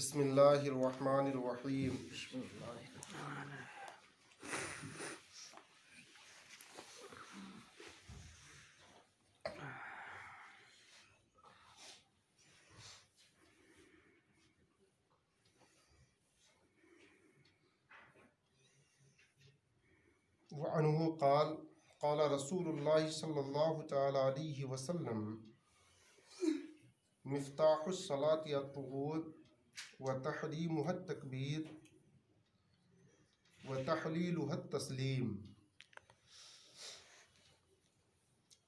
بسم اللہ الرحمن الرحیم. بسم اللہ الرحمن وعنہ قال قال رسول اللہ صلی اللہ تعالی علیہ وسلم مفتاح الصلاۃ الطہور وتحریمها التکبیر وتحلیلها التسلیم.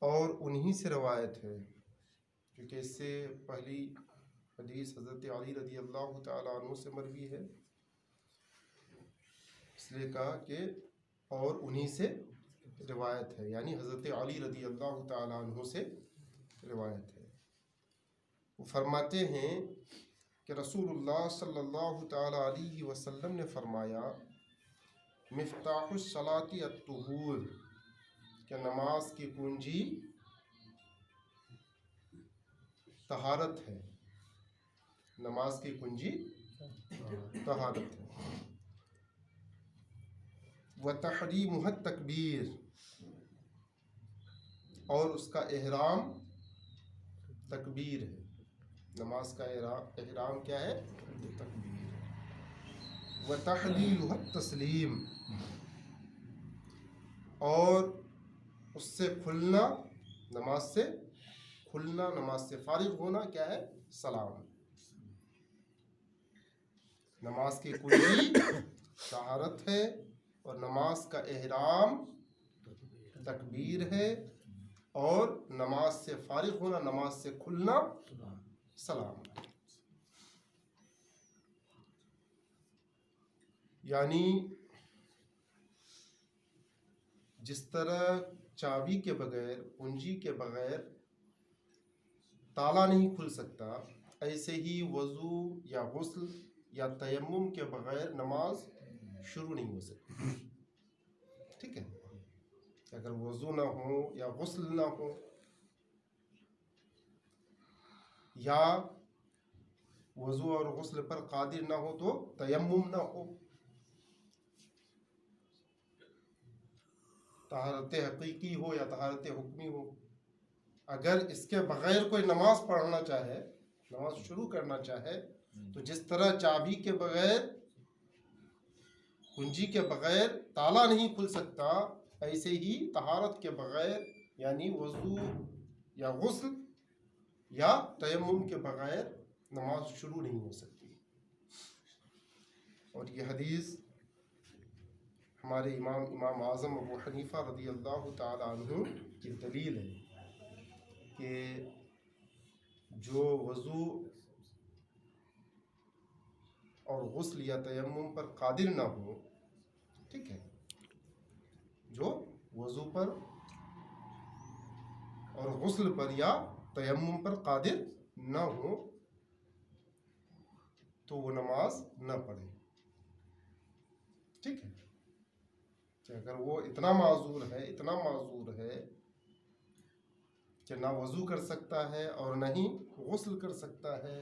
اور انہی سے روایت ہے کیونکہ اس سے پہلی حدیث حضرت علی رضی اللہ تعالیٰ عنہ سے مروی ہے، اس لیے کہا کہ اور انہی سے روایت ہے، یعنی حضرت علی رضی اللہ تعالیٰ عنہ سے روایت ہے. وہ فرماتے ہیں کہ رسول اللہ صلی اللہ تعالیٰ علیہ وسلم نے فرمایا مفتاح الصلاۃ الطہور، کہ نماز کی کنجی طہارت ہے. نماز کی کنجی طہارت ہے. وتحریمها التکبیر، اور اس کا احرام تکبیر ہے. نماز کا احرام کیا ہے؟ تکبیر. وتحلیلها التسلیم، اور اس سے کھلنا، نماز سے کھلنا، نماز سے فارغ ہونا کیا ہے؟ سلام. نماز کی کنجی طہارت ہے اور نماز کا احرام تکبیر ہے، اور نماز سے فارغ ہونا، نماز سے کھلنا سلام. یعنی جس طرح چابی کے بغیر، کنجی کے بغیر تالا نہیں کھل سکتا، ایسے ہی وضو یا غسل یا تیمم کے بغیر نماز شروع نہیں ہو سکتی. ٹھیک ہے، اگر وضو نہ ہو یا غسل نہ ہو یا وضو اور غسل پر قادر نہ ہو تو تیمم نہ ہو. طہارت حقیقی ہو یا طہارت حکمی ہو، اگر اس کے بغیر کوئی نماز پڑھنا چاہے، نماز شروع کرنا چاہے، تو جس طرح چابی کے بغیر، کنجی کے بغیر تالا نہیں کھل سکتا، ایسے ہی طہارت کے بغیر، یعنی وضو یا غسل یا تیمم کے بغیر نماز شروع نہیں ہو سکتی. اور یہ حدیث ہمارے امام اعظم ابو حنیفہ رضی اللہ تعالی عنہ کی دلیل ہے کہ جو وضو اور غسل یا تیمم پر قادر نہ ہو، ٹھیک ہے، جو وضو پر اور غسل پر یا تیمم پر قادر نہ ہو تو وہ نماز نہ پڑھے. ٹھیک ہے، کہ اگر وہ اتنا معذور ہے کہ نہ وضو کر سکتا ہے اور نہ ہی غسل کر سکتا ہے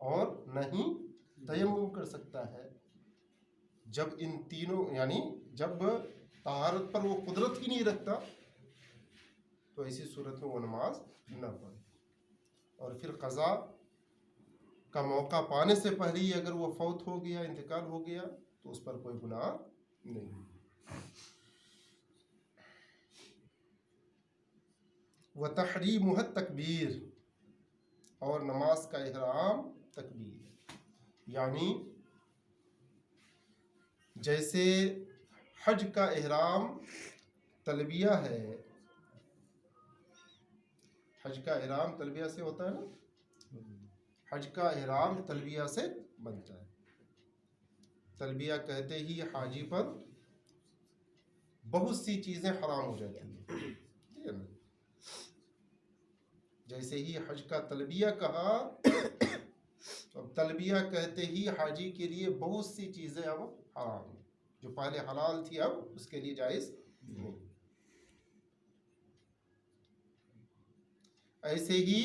اور نہ ہی تیمم کر سکتا ہے، جب ان تینوں، یعنی جب طہارت پر وہ قدرت ہی نہیں رکھتا، تو ایسی صورت میں وہ نماز نہ پڑھے. اور پھر قضا کا موقع پانے سے پہلے ہی اگر وہ فوت ہو گیا، انتقال ہو گیا، تو اس پر کوئی گناہ نہیں. وتحریمها التکبیر، اور نماز کا احرام تکبیر. یعنی جیسے حج کا احرام تلبیہ ہے، حج کا احرام تلبیہ سے ہوتا ہے نا، حج کا احرام تلبیہ سے بنتا ہے. تلبیہ کہتے ہی حاجی پر بہت سی چیزیں حرام ہو جاتی ہیں، ٹھیک ہے نا. جیسے ہی حج کا تلبیہ کہا، اب تلبیہ کہتے ہی حاجی کے لیے بہت سی چیزیں اب حرام ہیں، جو پہلے حلال تھی اب اس کے لیے جائز نہیں. ایسے ہی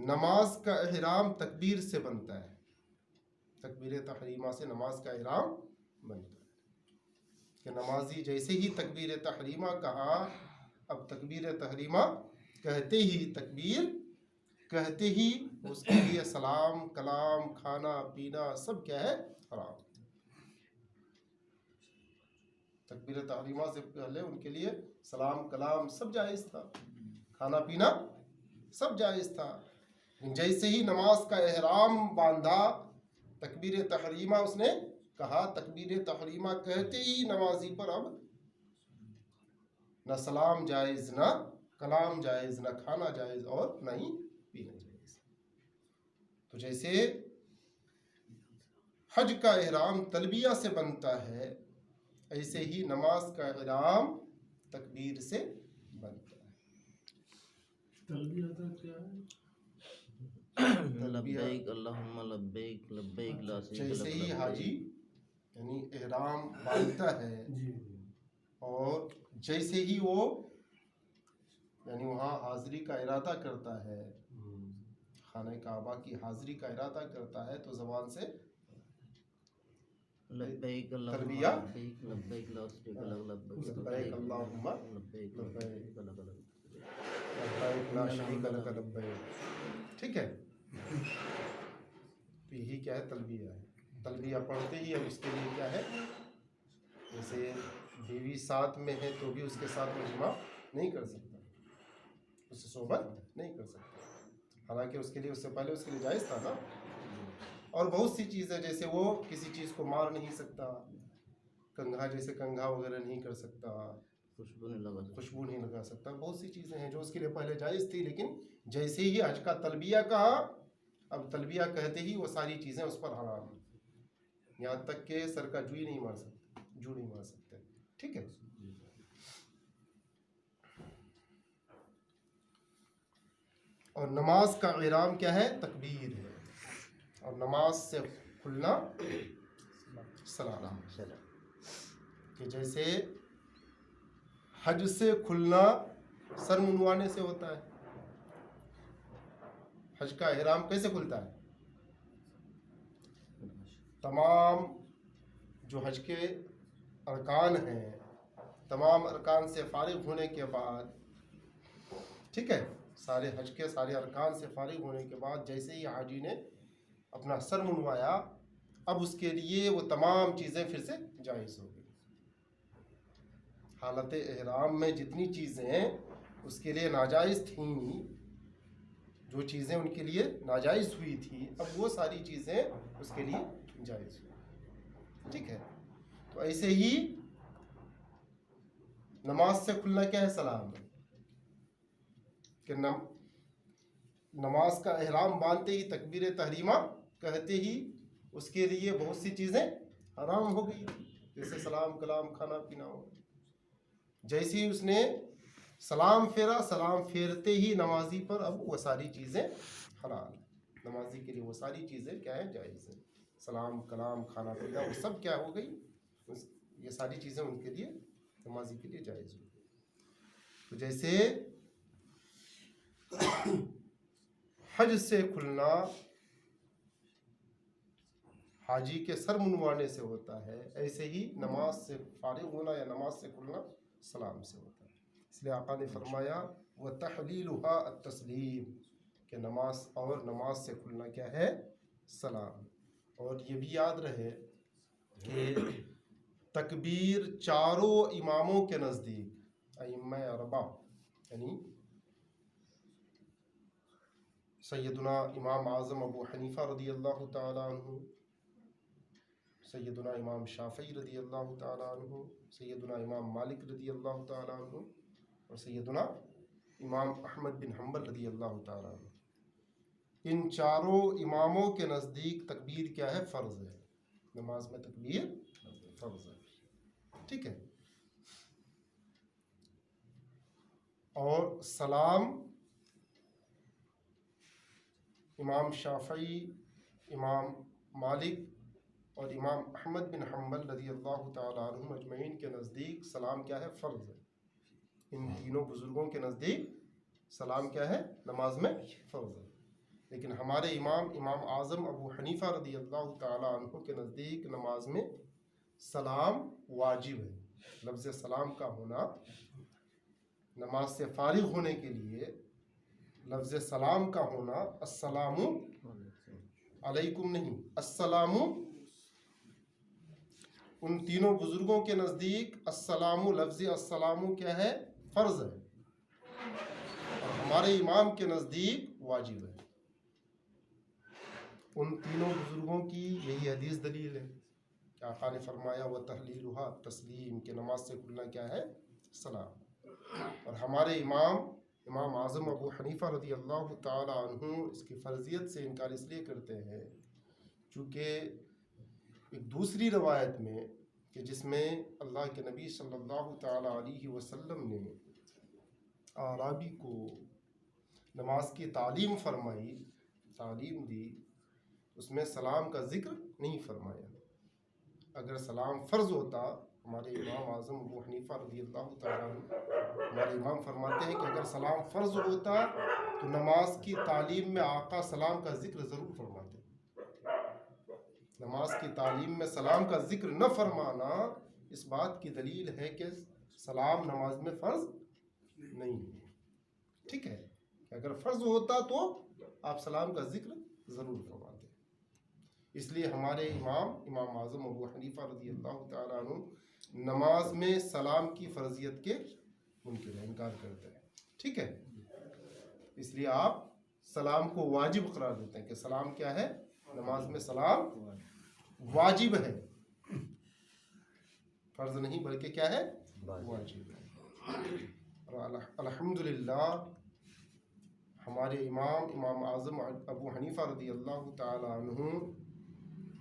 نماز کا احرام تکبیر سے بنتا ہے، تکبیر تحریمہ سے نماز کا احرام بنتا ہے کہ نمازی جیسے ہی تکبیر تحریمہ کہا، اب تکبیر تحریمہ کہتے ہی، تکبیر کہتے ہی اس کے لیے سلام کلام کھانا پینا سب کیا ہے؟ حرام۔ تکبیر تحریمہ سے پہلے ان کے لیے سلام کلام سب جائز تھا، کھانا پینا سب جائز تھا، جیسے ہی نماز کا احرام باندھا تکبیر تحریمہ اس نے کہا، تکبیر تحریمہ کہتے ہی نمازی پر اب نہ سلام جائز، نہ کلام جائز، نہ کھانا جائز اور نہ ہی پینا جائز۔ تو جیسے حج کا احرام تلبیہ سے بنتا ہے، ایسے ہی نماز کا احرام تکبیر سے بنتا ہے۔ تلبیہ کیا ہے؟ لبیک اللہم لبیک لبیک لا شریک لک جیسے ہی لبیک۔ حاجی یعنی احرام باندھتا ہے جی اور جیسے ہی وہ یعنی وہاں حاضری کا ارادہ کرتا ہے، خانہ کعبہ کی حاضری کا ارادہ کرتا ہے، تو زبان سے لبیک اللہم تلبیہ لبیک لبیک لا شریک لک لبیک لبیک اللہم لبیک لبیک لبیک لک لبیک۔ لبیک لا شریک لک لبیک، ٹھیک ہے؟ تو یہی کیا ہے؟ تلبیہ ہے۔ تلبیہ پڑھتے ہی اب اس کے لیے کیا ہے؟ جیسے بیوی ساتھ میں ہے تو بھی اس کے ساتھ وہ جماع نہیں کر سکتا، اس سے صحبت نہیں کر سکتا، حالانکہ اس کے لیے اس سے پہلے اس کے لیے جائز تھا نا۔ اور بہت سی چیزیں، جیسے وہ کسی چیز کو مار نہیں سکتا، کنگھا جیسے کنگھا وغیرہ نہیں کر سکتا، خوشبو نہیں لگا سکتا، خوشبو نہیں لگا سکتا، بہت سی چیزیں ہیں جو اس کے لیے پہلے جائز تھی، لیکن جیسے ہی حج کا تلبیہ کہا، اب تلبیہ کہتے ہی وہ ساری چیزیں اس پر حرام ہیں، یہاں تک کہ سر کا جو نہیں مار سکتے، جو نہیں مار سکتے، ٹھیک ہے؟ اور نماز کا احرام کیا ہے؟ تکبیر ہے، اور نماز سے کھلنا سلام، کہ جیسے حج سے کھلنا سر منڈوانے سے ہوتا ہے، حج کا احرام کیسے کھلتا ہے؟ تمام جو حج کے ارکان ہیں، تمام ارکان سے فارغ ہونے کے بعد، ٹھیک ہے، سارے حج کے سارے ارکان سے فارغ ہونے کے بعد جیسے ہی حاجی نے اپنا سر منڈوایا، اب اس کے لیے وہ تمام چیزیں پھر سے جائز ہو گئی۔ حالت احرام میں جتنی چیزیں اس کے لیے ناجائز تھیں، جو چیزیں ان کے لیے ناجائز ہوئی تھی، اب وہ ساری چیزیں اس کے لیے جائز ہوئی، ٹھیک ہے؟ تو ایسے ہی نماز سے کھلنا کیا ہے؟ سلام ہے، کہ نماز کا احرام باندھتے ہی تکبیر تحریمہ کہتے ہی اس کے لیے بہت سی چیزیں حرام ہو گئی، جیسے سلام کلام کھانا پینا ہو۔ جیسے ہی اس نے سلام پھیرا، سلام پھیرتے ہی نمازی پر اب وہ ساری چیزیں حلال، نمازی کے لیے وہ ساری چیزیں کیا ہے؟ جائز ہیں، سلام کلام کھانا پینا وہ سب کیا ہو گئی؟ یہ ساری چیزیں ان کے لیے نمازی کے لیے جائز ہو گئی۔ تو جیسے حج سے کھلنا حاجی کے سر منڈوانے سے ہوتا ہے، ایسے ہی نماز سے فارغ ہونا یا نماز سے کھلنا سلام سے ہوتا ہے۔ اس لیے آقا نے فرمایا وَتَحْلِيلُهَا التَّسْلِيمُ، کہ نماز سے کھلنا کیا ہے؟ سلام۔ اور یہ بھی یاد رہے کہ تکبیر چاروں اماموں کے نزدیک، ائمہ اربعہ یعنی سیدنا امام اعظم ابو حنیفہ رضی اللہ تعالیٰ عنہ، سیدنا امام شافعی رضی اللہ تعالیٰ عنہ، سیدنا امام مالک رضی اللہ تعالیٰ عنہ، اور سیدنا امام احمد بن حنبل رضی اللہ تعالیٰ عنہ، ان چاروں اماموں کے نزدیک تکبیر کیا ہے؟ فرض ہے، نماز میں تکبیر فرض ہے، ٹھیک ہے؟ اور سلام امام شافعی، امام مالک اور امام احمد بن حنبل رضی اللہ تعالیٰ عنہ مجمعین کے نزدیک سلام کیا ہے؟ فرض ہے۔ ان تینوں بزرگوں کے نزدیک سلام کیا ہے؟ نماز میں فرض ہے۔ لیکن ہمارے امام اعظم ابو حنیفہ رضی اللہ تعالیٰ عنہ کے نزدیک نماز میں سلام واجب ہے۔ لفظ سلام کا ہونا، نماز سے فارغ ہونے کے لیے لفظ سلام کا ہونا، السلام علیکم نہیں، السلام، ان تینوں بزرگوں کے نزدیک السلام، لفظ السلام کیا ہے؟ فرض ہے، اور ہمارے امام کے نزدیک واجب ہے۔ ان تینوں بزرگوں کی یہی حدیث دلیل ہے کہ آقا نے فرمایا وَتَحْلِيلُهَا تسلیم، کہ نماز سے کھلنا کیا ہے؟ سلام۔ اور ہمارے امام اعظم ابو حنیفہ رضی اللہ تعالی عنہ اس کی فرضیت سے انکار اس لیے کرتے ہیں چونکہ ایک دوسری روایت میں کہ جس میں اللہ کے نبی صلی اللہ تعالی علیہ وسلم نے اعرابی کو نماز کی تعلیم فرمائی، تعلیم دی، اس میں سلام کا ذکر نہیں فرمایا۔ اگر سلام فرض ہوتا، ہمارے امام اعظم ابو حنیفہ رضی اللہ تعالیٰ عنہ ہمارے امام فرماتے ہیں کہ اگر سلام فرض ہوتا تو نماز کی تعلیم میں آقا سلام کا ذکر ضرور فرماتے۔ نماز کی تعلیم میں سلام کا ذکر نہ فرمانا اس بات کی دلیل ہے کہ سلام نماز میں فرض نہیں ہے۔ ٹھیک ہے، اگر فرض ہوتا تو آپ سلام کا ذکر ضرور فرماتے۔ اس لیے ہمارے امام اعظم ابو حنیفہ رضی اللہ تعالیٰ عنہ نماز میں سلام کی فرضیت کے منکر ہیں، انکار کرتے ہیں۔ ٹھیک ہے، اس لیے آپ سلام کو واجب قرار دیتے ہیں کہ سلام کیا ہے؟ نماز میں سلام واجب ہے، فرض نہیں بلکہ کیا ہے؟ واجب ہے۔ اور الحمدللہ ہمارے امام اعظم ابو حنیفہ رضی اللہ تعالیٰ عنہ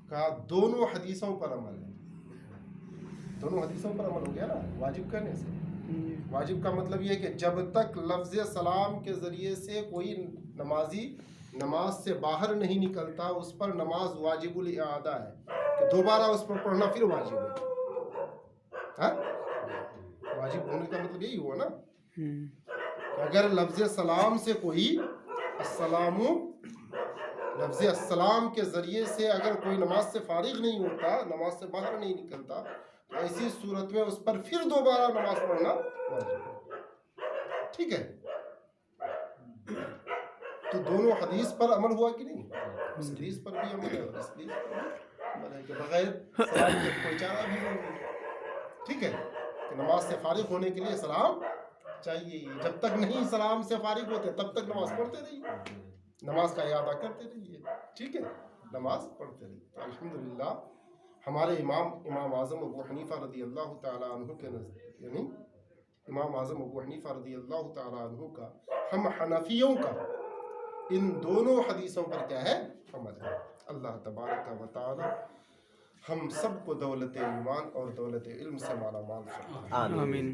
کا دونوں حدیثوں پر عمل ہے۔ دونوں حدیثوں پر عمل ہو گیا نا واجب کرنے سے۔ واجب کا مطلب یہ ہے کہ جب تک لفظ سلام کے ذریعے سے کوئی نمازی نماز سے باہر نہیں نکلتا اس پر نماز واجب الاعادہ ہے، کہ دوبارہ اس پر پڑھنا پھر واجب ہے۔ ہاں، واجب ہونے کا مطلب یہی ہوا نا کہ اگر لفظ سلام سے کوئی السلام، لفظ السلام کے ذریعے سے اگر کوئی نماز سے فارغ نہیں ہوتا، نماز سے باہر نہیں نکلتا، تو ایسی صورت میں اس پر پھر دوبارہ نماز پڑھنا واجب ہے۔ ٹھیک ہے، تو دونوں حدیث پر عمل ہوا کہ نہیں؟ اس حدیث پر بھی عمل ہے اور اس حدیث پر بھی عمل ہے کہ بغیر سلام کے کوئی چارہ بھی نہیں۔ ٹھیک ہے، کہ نماز سے فارغ ہونے کے لیے سلام چاہیے، جب تک نہیں سلام سے فارغ ہوتے تب تک نماز پڑھتے رہیے، نماز کا اعادہ کرتے رہیے۔ ٹھیک ہے، نماز پڑھتے رہیے۔ تو الحمدللہ ہمارے امام اعظم ابو حنیفہ رضی اللہ تعالیٰ عنہ کے نزدیک، یعنی امام اعظم ابو حنیفہ رضی اللہ تعالیٰ عنہ کا، ہم حنفیوں کا ان دونوں حدیثوں پر کیا ہے؟ عمل ہے۔ اللہ تبارک و تعالی ہم سب کو دولت ایمان اور دولت علم سے مالا مال فرمائے۔ آمین۔ آمین۔